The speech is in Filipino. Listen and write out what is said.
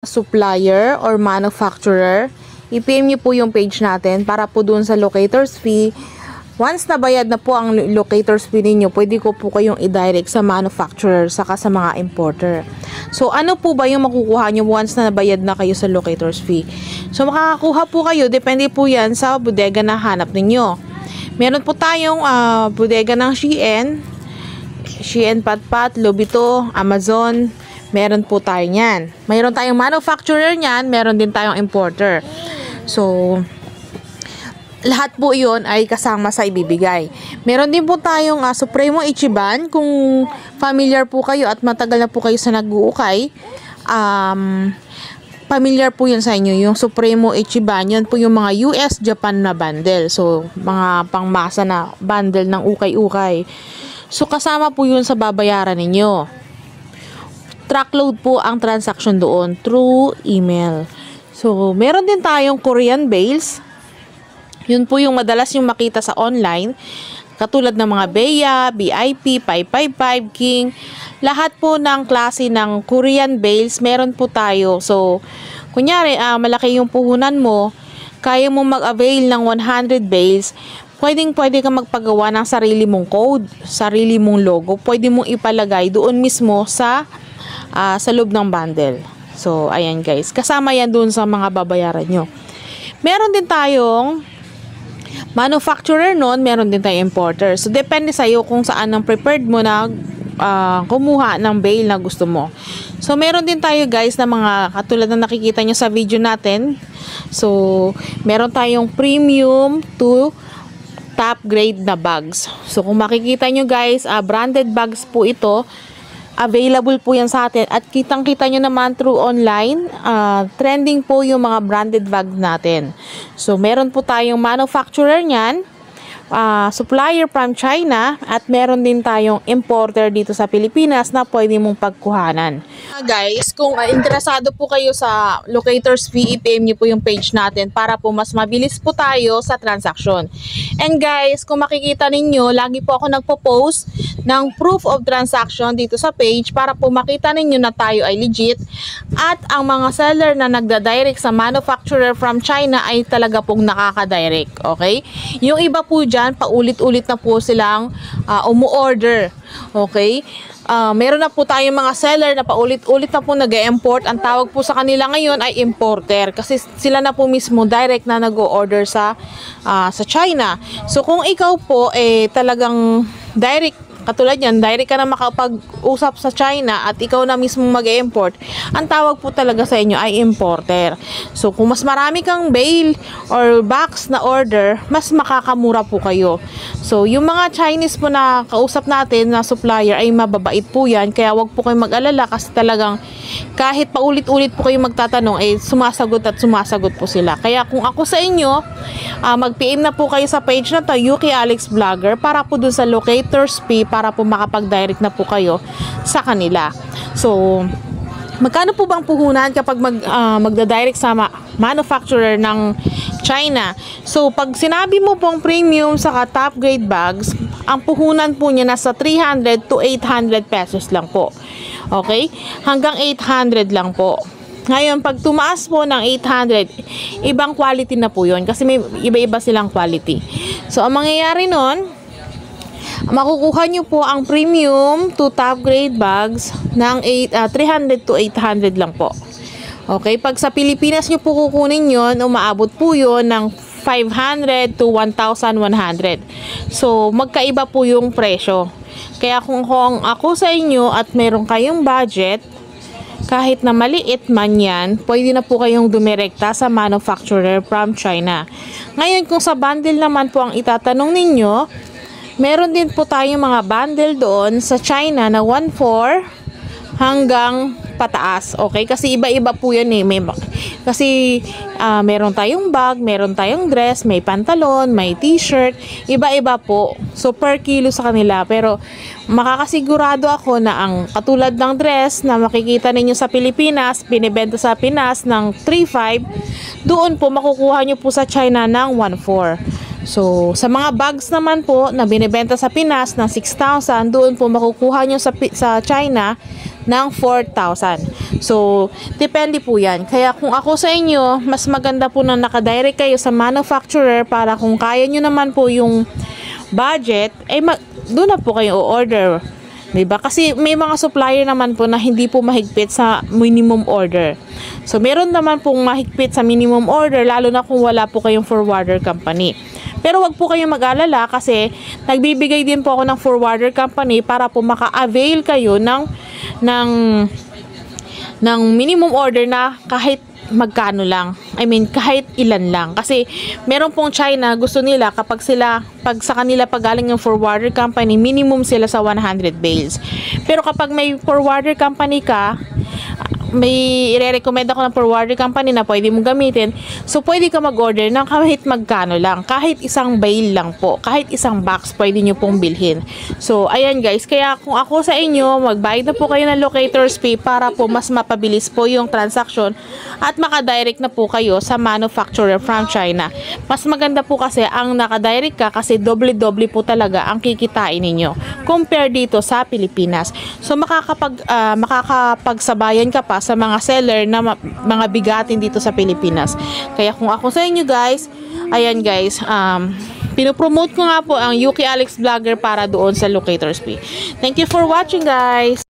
supplier or manufacturer, i-PM nyo po yung page natin para po dun sa locators fee. Once nabayad na po ang locators fee ninyo, pwede ko po kayong i-direct sa manufacturer saka sa mga importer. So, ano po ba yung makukuha nyo once na nabayad na kayo sa locators fee? So, makakakuha po kayo, depende po yan sa bodega na hanap ninyo. Meron po tayong bodega ng Shein Patpat, Lobito, Amazon. Meron po tayo niyan. Mayroon tayong manufacturer niyan, meron din tayong importer. So, lahat po yun ay kasama sa ibibigay. Meron din po tayong Supremo Ichiban. Kung familiar po kayo at matagal na po kayo sa nag-uukay, familiar po yun sa inyo. Yung Supremo Ichiban, yun po yung mga US, Japan na bundle. So, mga pangmasa na bundle ng ukay-ukay. So, kasama po yun sa babayaran ninyo. Truckload po ang transaction doon through email. So, meron din tayong Korean bales. Yun po yung madalas yung makita sa online. Katulad ng mga Beya, BIP, 555, King. Lahat po ng klase ng Korean bales, meron po tayo. So, kunyari, malaki yung puhunan mo, kaya mo mag-avail ng 100 bales, pwede ka magpagawa ng sarili mong code, sarili mong logo. Pwede mong ipalagay doon mismo sa loob ng bundle. So, ayan guys. Kasama yan doon sa mga babayaran nyo. Meron din tayong manufacturer nun, meron din tayong importer. So, depende sa'yo kung saan ang prepared mo na kumuha ng bale na gusto mo. So, meron din tayo guys na mga katulad na nakikita nyo sa video natin. So, meron tayong premium to top grade na bags. So, kung makikita nyo guys, branded bags po ito. Available po yan sa atin. At kitang-kita nyo naman through online, trending po yung mga branded bags natin. So, meron po tayong manufacturer nyan, supplier from China, at meron din tayong importer dito sa Pilipinas na pwede mong pagkuhanan. Guys, kung interesado po kayo sa locators fee, i-PM nyo po yung page natin para po mas mabilis po tayo sa transaction. And guys, kung makikita ninyo, lagi po ako nagpo-post ng proof of transaction dito sa page para po makita ninyo na tayo ay legit. At ang mga seller na nagda-direct sa manufacturer from China ay talaga pong nakaka-direct. Okay? Yung iba po dyan, paulit-ulit na po silang umu-order. Okay? Meron na po tayong mga seller na paulit-ulit na po nag-import. Ang tawag po sa kanila ngayon ay importer. Kasi sila na po mismo direct na nag-o-order sa China. So kung ikaw po talagang direct, katulad yan, direct ka na makapag-usap sa China at ikaw na mismo mag-import, ang tawag po talaga sa inyo ay importer. So, kung mas marami kang bale or box na order, mas makakamura po kayo. So, yung mga Chinese po na kausap natin na supplier ay mababait po yan. Kaya wag po kayong mag-alala kasi talagang kahit paulit-ulit po kayo magtatanong, sumasagot at sumasagot po sila. Kaya kung ako sa inyo, mag-PM na po kayo sa page na to, Yuki Alex Vlogger, para po dun sa locators fee, para po makapag-direct na po kayo sa kanila. So, magkano po bang puhunan kapag magda-direct sa manufacturer ng China? So, pag sinabi mo pong premium sa top grade bags, ang puhunan po niya nasa 300 to 800 pesos lang po. Okay? Hanggang 800 lang po. Ngayon, pag tumaas po ng 800, ibang quality na po yun. Kasi may iba-iba silang quality. So, ang mangyayari nun, makukuha nyo po ang premium to top grade bags ng 300 to 800 lang po. Okay, pag sa Pilipinas nyo po kukunin yun, umaabot po yun ng 500 to 1,100. So, magkaiba po yung presyo. Kaya kung ako sa inyo at meron kayong budget, kahit na maliit man yan, pwede na po kayong dumirekta sa manufacturer from China. Ngayon, kung sa bundle naman po ang itatanong ninyo, meron din po tayong mga bundle doon sa China na 1.4 hanggang pataas. Okay? Kasi iba-iba po yan eh. Kasi meron tayong bag, meron tayong dress, may pantalon, may t-shirt. Iba-iba po. So, per kilo sa kanila. Pero, makakasigurado ako na ang katulad ng dress na makikita ninyo sa Pilipinas, binibenta sa Pinas ng 3.5, doon po makukuha nyo po sa China ng 1.4. So, sa mga bags naman po na binibenta sa Pinas ng 6,000, doon po makukuha nyo sa China ng 4,000. So, depende po yan. Kaya kung ako sa inyo, mas maganda po na nakadirect kayo sa manufacturer para kung kaya nyo naman po yung budget, doon na po kayo o-order. Diba? Kasi may mga supplier naman po na hindi po mahigpit sa minimum order. So, meron naman pong mahigpit sa minimum order, lalo na kung wala po kayong forwarder company. Pero wag po kayong mag-alala kasi nagbibigay din po ako ng forwarder company para po maka-avail kayo ng minimum order na kahit magkano lang. I mean, kahit ilan lang. Kasi meron pong China, gusto nila pag sa kanila pagaling yung forwarder company, minimum sila sa 100 bales. Pero kapag may forwarder company ka, may i-recommend ako ng forwarder company na pwede mong gamitin. So, pwede ka mag-order ng kahit magkano lang. Kahit isang bale lang po. Kahit isang box, pwede nyo pong bilhin. So, ayan guys. Kaya kung ako sa inyo, magbayad na po kayo ng locator's fee para po mas mapabilis po yung transaction at makadirect na po kayo sa manufacturer from China. Mas maganda po kasi ang nakadirect ka kasi doble-doble po talaga ang kikitain ninyo compare dito sa Pilipinas. So, makakapagsabayan ka pa sa mga seller na mga bigatin dito sa Pilipinas. Kaya kung ako sa inyo guys, ayan guys, pinopromote ko nga po ang Yuki Alex Vlogger para doon sa Locator's Fee. Thank you for watching guys!